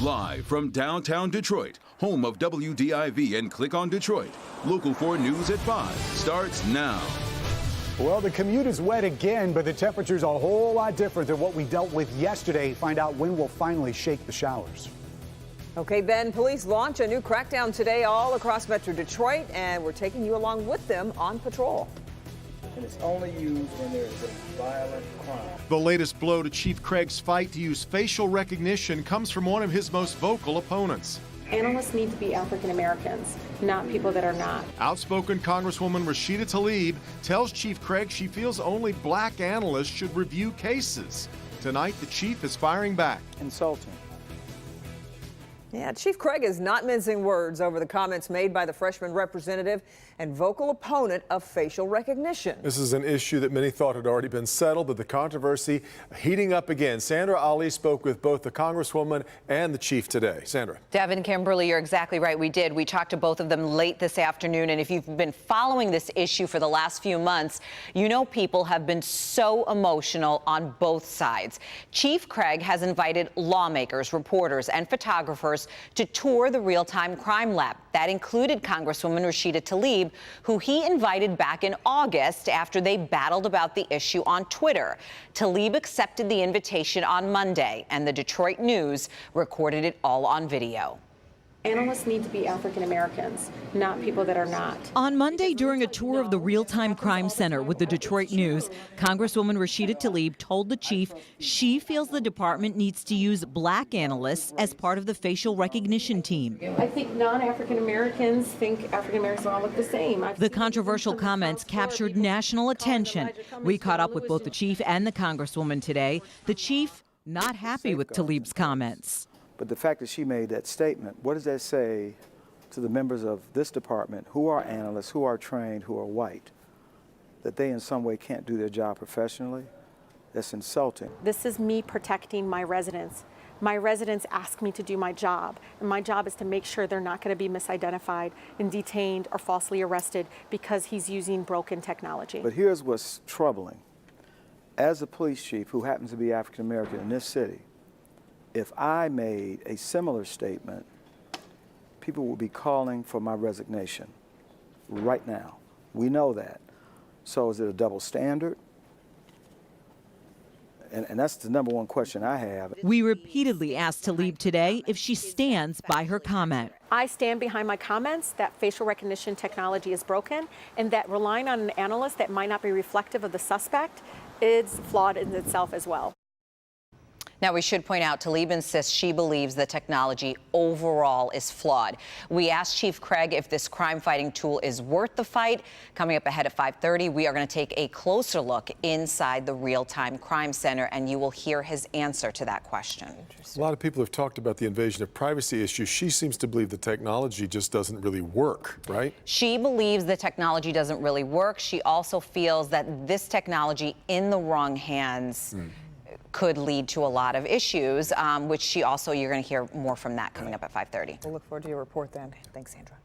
Live from downtown Detroit, home of WDIV and Click on Detroit, Local 4 News at 5 starts now. Well, the commute is wet again, but the temperature's a whole lot different than what we dealt with yesterday. Find out when we'll finally shake the showers. Okay, Ben, police launch a new crackdown today all across Metro Detroit, and we're taking you along with them on patrol. And it's only used when there is a violent crime. The latest blow to Chief Craig's fight to use facial recognition comes from one of his most vocal opponents. Analysts need to be African Americans, not people that are not. Outspoken Congresswoman Rashida Tlaib tells Chief Craig she feels only black analysts should review cases. Tonight, the chief is firing back. Insulting. Yeah, Chief Craig is not mincing words over the comments made by the freshman representative and vocal opponent of facial recognition. This is an issue that many thought had already been settled, but the controversy heating up again. Sandra Ali spoke with both the Congresswoman and the chief today. Sandra. Devin, Kimberly, you're exactly right. We did. We talked to both of them late this afternoon. And if you've been following this issue for the last few months, you know people have been so emotional on both sides. Chief Craig has invited lawmakers, reporters, and photographers to tour the real-time crime lab. That included Congresswoman Rashida Tlaib, who he invited back in August after they battled about the issue on Twitter. Tlaib accepted the invitation on Monday, and the Detroit News recorded it all on video. Analysts need to be African Americans, not people that are not. On Monday, during a tour of the Real-Time Crime Center with the Detroit News, Congresswoman Rashida Tlaib told the chief she feels the department needs to use black analysts as part of the facial recognition team. I think non-African Americans think African Americans all look the same. The controversial comments captured national attention. We caught up with both the chief and the Congresswoman today. The chief not happy with Tlaib's comments. But the fact that she made that statement, what does that say to the members of this department who are analysts, who are trained, who are white, that they in some way can't do their job professionally? That's insulting. This is me protecting my residents. My residents ask me to do my job, and my job is to make sure they're not going to be misidentified and detained or falsely arrested because he's using broken technology. But here's what's troubling. As a police chief who happens to be African American in this city, if I made a similar statement, people would be calling for my resignation right now. We know that. So is it a double standard? And that's the number one question I have. We repeatedly asked Tlaib today if she stands by her comment. I stand behind my comments that facial recognition technology is broken and that relying on an analyst that might not be reflective of the suspect is flawed in itself as well. Now, we should point out, Tlaib insists she believes the technology overall is flawed. We asked Chief Craig if this crime-fighting tool is worth the fight. Coming up ahead at 5:30, we are going to take a closer look inside the Real-Time Crime Center, and you will hear his answer to that question. A lot of people have talked about the invasion of privacy issue. She seems to believe the technology just doesn't really work, right? She believes the technology doesn't really work. She also feels that this technology in the wrong hands could lead to a lot of issues, which she also, you're going to hear more from that coming up at 5:30. We'll look forward to your report then. Thanks, Sandra.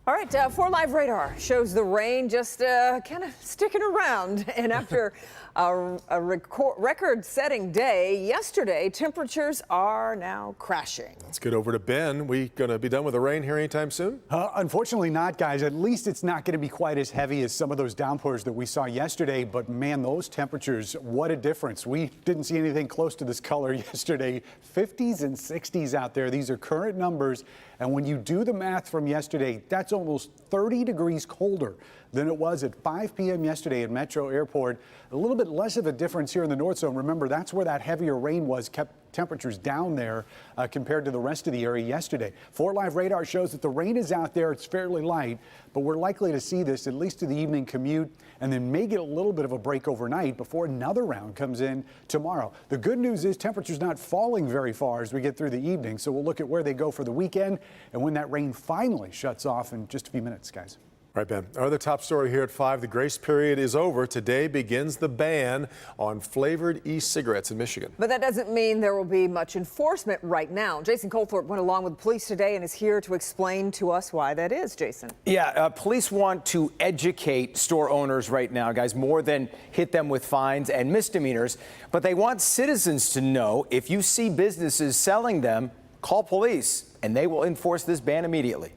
All right, 4 Live radar shows the rain just kind of sticking around. And after a record-setting day yesterday, temperatures are now crashing. Let's get over to Ben. We going to be done with the rain here anytime soon? Unfortunately not, guys. At least it's not going to be quite as heavy as some of those downpours that we saw yesterday. But, man, those temperatures, what a difference. We didn't see anything close to this color yesterday. 50s and 60s out there. These are current numbers. And when you do the math from yesterday, that's almost 30 degrees colder than it was at 5 p.m. yesterday at Metro Airport. A little bit less of a difference here in the North Zone. Remember, that's where that heavier rain was, kept temperatures down there compared to the rest of the area yesterday. 4 Live radar shows that the rain is out there. It's fairly light, but we're likely to see this at least to the evening commute and then may get a little bit of a break overnight before another round comes in tomorrow. The good news is temperatures not falling very far as we get through the evening, so we'll look at where they go for the weekend and when that rain finally shuts off in just a few minutes, guys. Right, Ben. Our other top story here at 5, the grace period is over. Today begins the ban on flavored e-cigarettes in Michigan. But that doesn't mean there will be much enforcement right now. Jason Colthorpe went along with police today and is here to explain to us why that is, Jason. Yeah, police want to educate store owners right now, guys, more than hit them with fines and misdemeanors. But they want citizens to know if you see businesses selling them, call police, and they will enforce this ban immediately.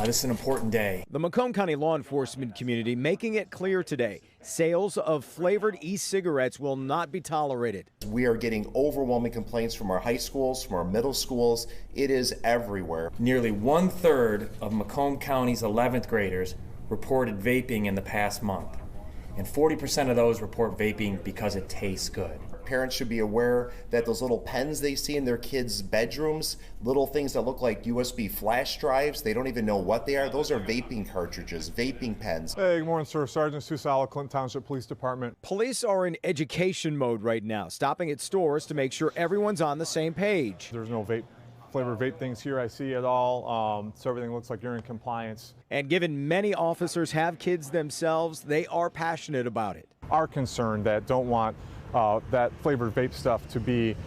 This is an important day. The Macomb County law enforcement community making it clear today, sales of flavored e-cigarettes will not be tolerated. We are getting overwhelming complaints from our high schools, from our middle schools. It is everywhere. Nearly 1/3 of Macomb County's 11th graders reported vaping in the past month, and 40% of those report vaping because it tastes good. Parents should be aware that those little pens they see in their kids' bedrooms, little things that look like USB flash drives, they don't even know what they are. Those are vaping cartridges, vaping pens. Hey, good morning, sir. Sergeant Sue Sala, Clinton Township Police Department. Police are in education mode right now, stopping at stores to make sure everyone's on the same page. There's no flavored vape things here I see at all, so everything looks like you're in compliance. And given many officers have kids themselves, they are passionate about it. Are concerned that don't want that flavored vape stuff to be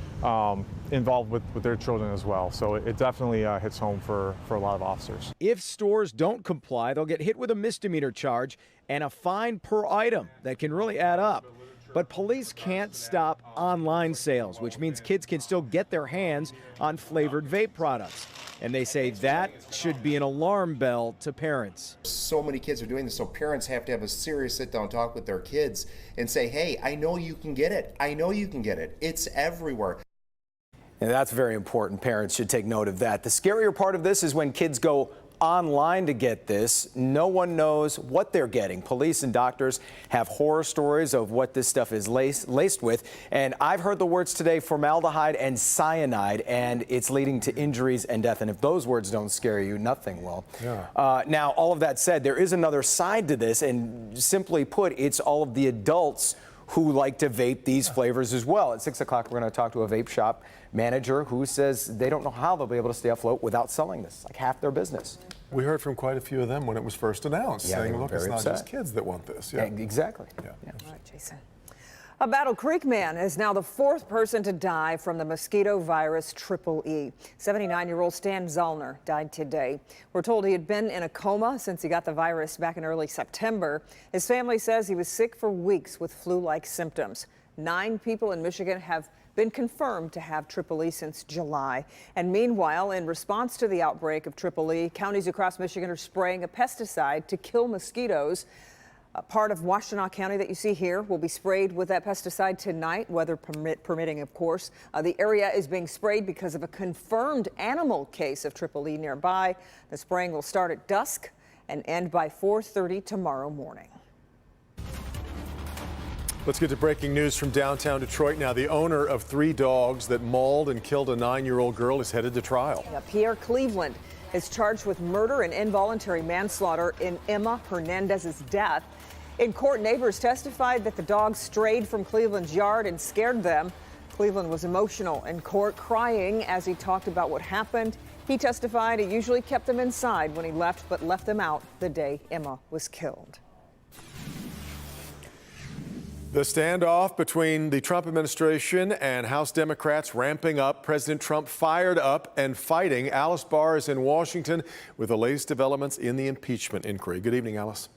involved with their children as well. So it definitely hits home for a lot of officers. If stores don't comply, they'll get hit with a misdemeanor charge and a fine per item that can really add up. But police can't stop online sales, which means kids can still get their hands on flavored vape products. And they say that should be an alarm bell to parents. So many kids are doing this, so parents have to have a serious sit-down talk with their kids and say, hey, I know you can get it. I know you can get it. It's everywhere. And that's very important. Parents should take note of that. The scarier part of this is when kids go online to get this. No one knows what they're getting. Police and doctors have horror stories of what this stuff is laced with. And I've heard the words today, formaldehyde and cyanide, and it's leading to injuries and death. And if those words don't scare you, nothing will. Yeah. Now, all of that said, there is another side to this. And simply put, it's all of the adults who like to vape these flavors as well. At 6 o'clock, we're going to talk to a vape shop manager who says they don't know how they'll be able to stay afloat without selling this, like half their business. We heard from quite a few of them when it was first announced, Yeah, saying, look, it's not upset. just kids that want this. Yeah. Exactly. All right, Jason. A Battle Creek man is now the 4th person to die from the mosquito virus Triple E. 79-year-old Stan Zollner died today. We're told he had been in a coma since he got the virus back in early September. His family says he was sick for weeks with flu-like symptoms. 9 people in Michigan have been confirmed to have Triple E since July. And meanwhile, in response to the outbreak of Triple E, counties across Michigan are spraying a pesticide to kill mosquitoes. A part of Washtenaw County that you see here will be sprayed with that pesticide tonight, weather permitting, of course. The area is being sprayed because of a confirmed animal case of Triple E nearby. The spraying will start at dusk and end by 4:30 tomorrow morning. Let's get to breaking news from downtown Detroit now. The owner of 3 dogs that mauled and killed a 9-year-old girl is headed to trial. Yeah, Pierre Cleveland is charged with murder and involuntary manslaughter in Emma Hernandez's death. In court, neighbors testified that the dog strayed from Cleveland's yard and scared them. Cleveland was emotional in court, crying as he talked about what happened. He testified he usually kept them inside when he left, but left them out the day Emma was killed. The standoff between the Trump administration and House Democrats ramping up. President Trump fired up and fighting. Alice Barr is in Washington with the latest developments in the impeachment inquiry. Good evening, Alice.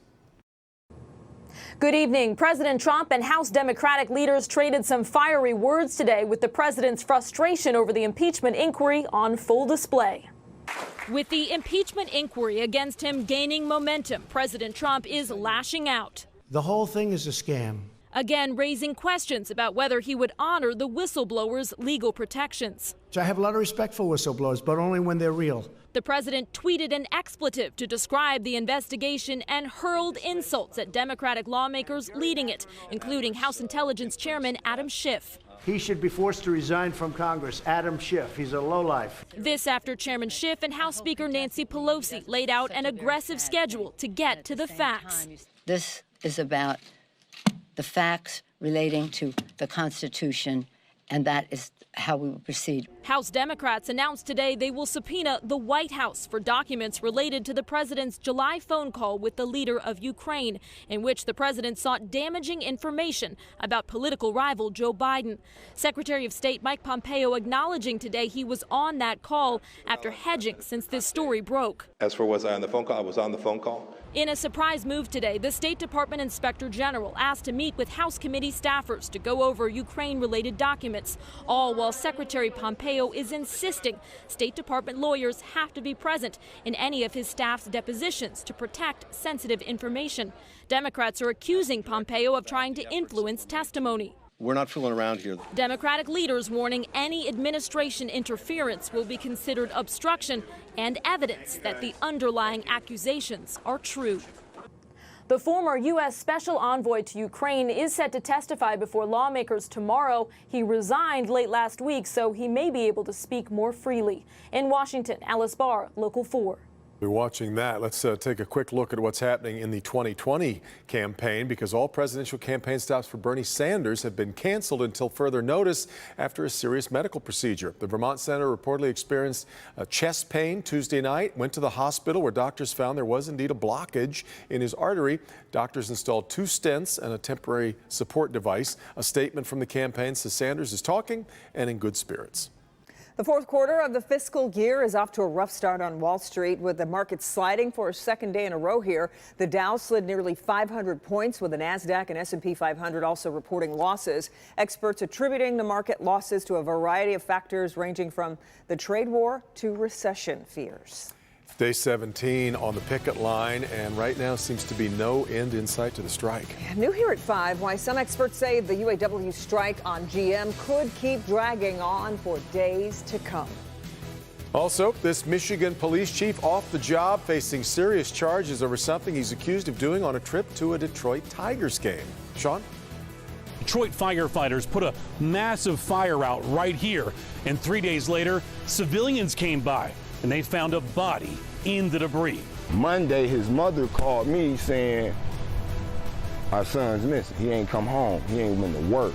Good evening. President Trump and House Democratic leaders traded some fiery words today with the president's frustration over the impeachment inquiry on full display. With the impeachment inquiry against him gaining momentum, President Trump is lashing out. The whole thing is a scam. Again, raising questions about whether he would honor the whistleblowers' legal protections. I have a lot of respect for whistleblowers, but only when they're real. The president tweeted an expletive to describe the investigation and hurled insults at Democratic lawmakers leading it, including House Intelligence Chairman Adam Schiff. He should be forced to resign from Congress. Adam Schiff, he's a lowlife. This after Chairman Schiff and House Speaker Nancy Pelosi laid out an aggressive schedule to get to the facts. This is about the facts relating to the Constitution and that is how we will proceed. House Democrats announced today they will subpoena the White House for documents related to the president's July phone call with the leader of Ukraine, in which the president sought damaging information about political rival Joe Biden. Secretary of State Mike Pompeo acknowledging today he was on that call after hedging since this story broke. As for was I on the phone call, I was on the phone call. In a surprise move today, the State Department Inspector General asked to meet with House committee staffers to go over Ukraine-related documents, all while Secretary Pompeo is insisting State Department lawyers have to be present in any of his staff's depositions to protect sensitive information. Democrats are accusing Pompeo of trying to influence testimony. We're not fooling around here. Democratic leaders warning any administration interference will be considered obstruction and evidence that the underlying accusations are true. The former U.S. Special Envoy to Ukraine is set to testify before lawmakers tomorrow. He resigned late last week, so he may be able to speak more freely. In Washington, Alice Barr, Local 4. We're watching that. Let's take a quick look at what's happening in the 2020 campaign, because all presidential campaign stops for Bernie Sanders have been canceled until further notice after a serious medical procedure. The Vermont senator reportedly experienced chest pain Tuesday night, went to the hospital where doctors found there was indeed a blockage in his artery. Doctors installed 2 stents and a temporary support device. A statement from the campaign says Sanders is talking and in good spirits. The fourth quarter of the fiscal year is off to a rough start on Wall Street, with the market sliding for a second day in a row here. The Dow slid nearly 500 points, with the Nasdaq and S&P 500 also reporting losses. Experts attributing the market losses to a variety of factors ranging from the trade war to recession fears. Day 17 on the picket line, and right now seems to be no end in sight to the strike. New here at 5, why some experts say the UAW strike on GM could keep dragging on for days to come. Also, this Michigan police chief off the job, facing serious charges over something he's accused of doing on a trip to a Detroit Tigers game. Sean? Detroit firefighters put a massive fire out right here, and 3 days later, civilians came by and they found a body in the debris. Monday, his mother called me saying, our son's missing. He ain't come home. He ain't been to work.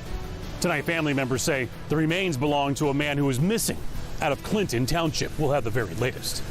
Tonight, family members say the remains belong to a man who was missing out of Clinton Township. We'll have the very latest.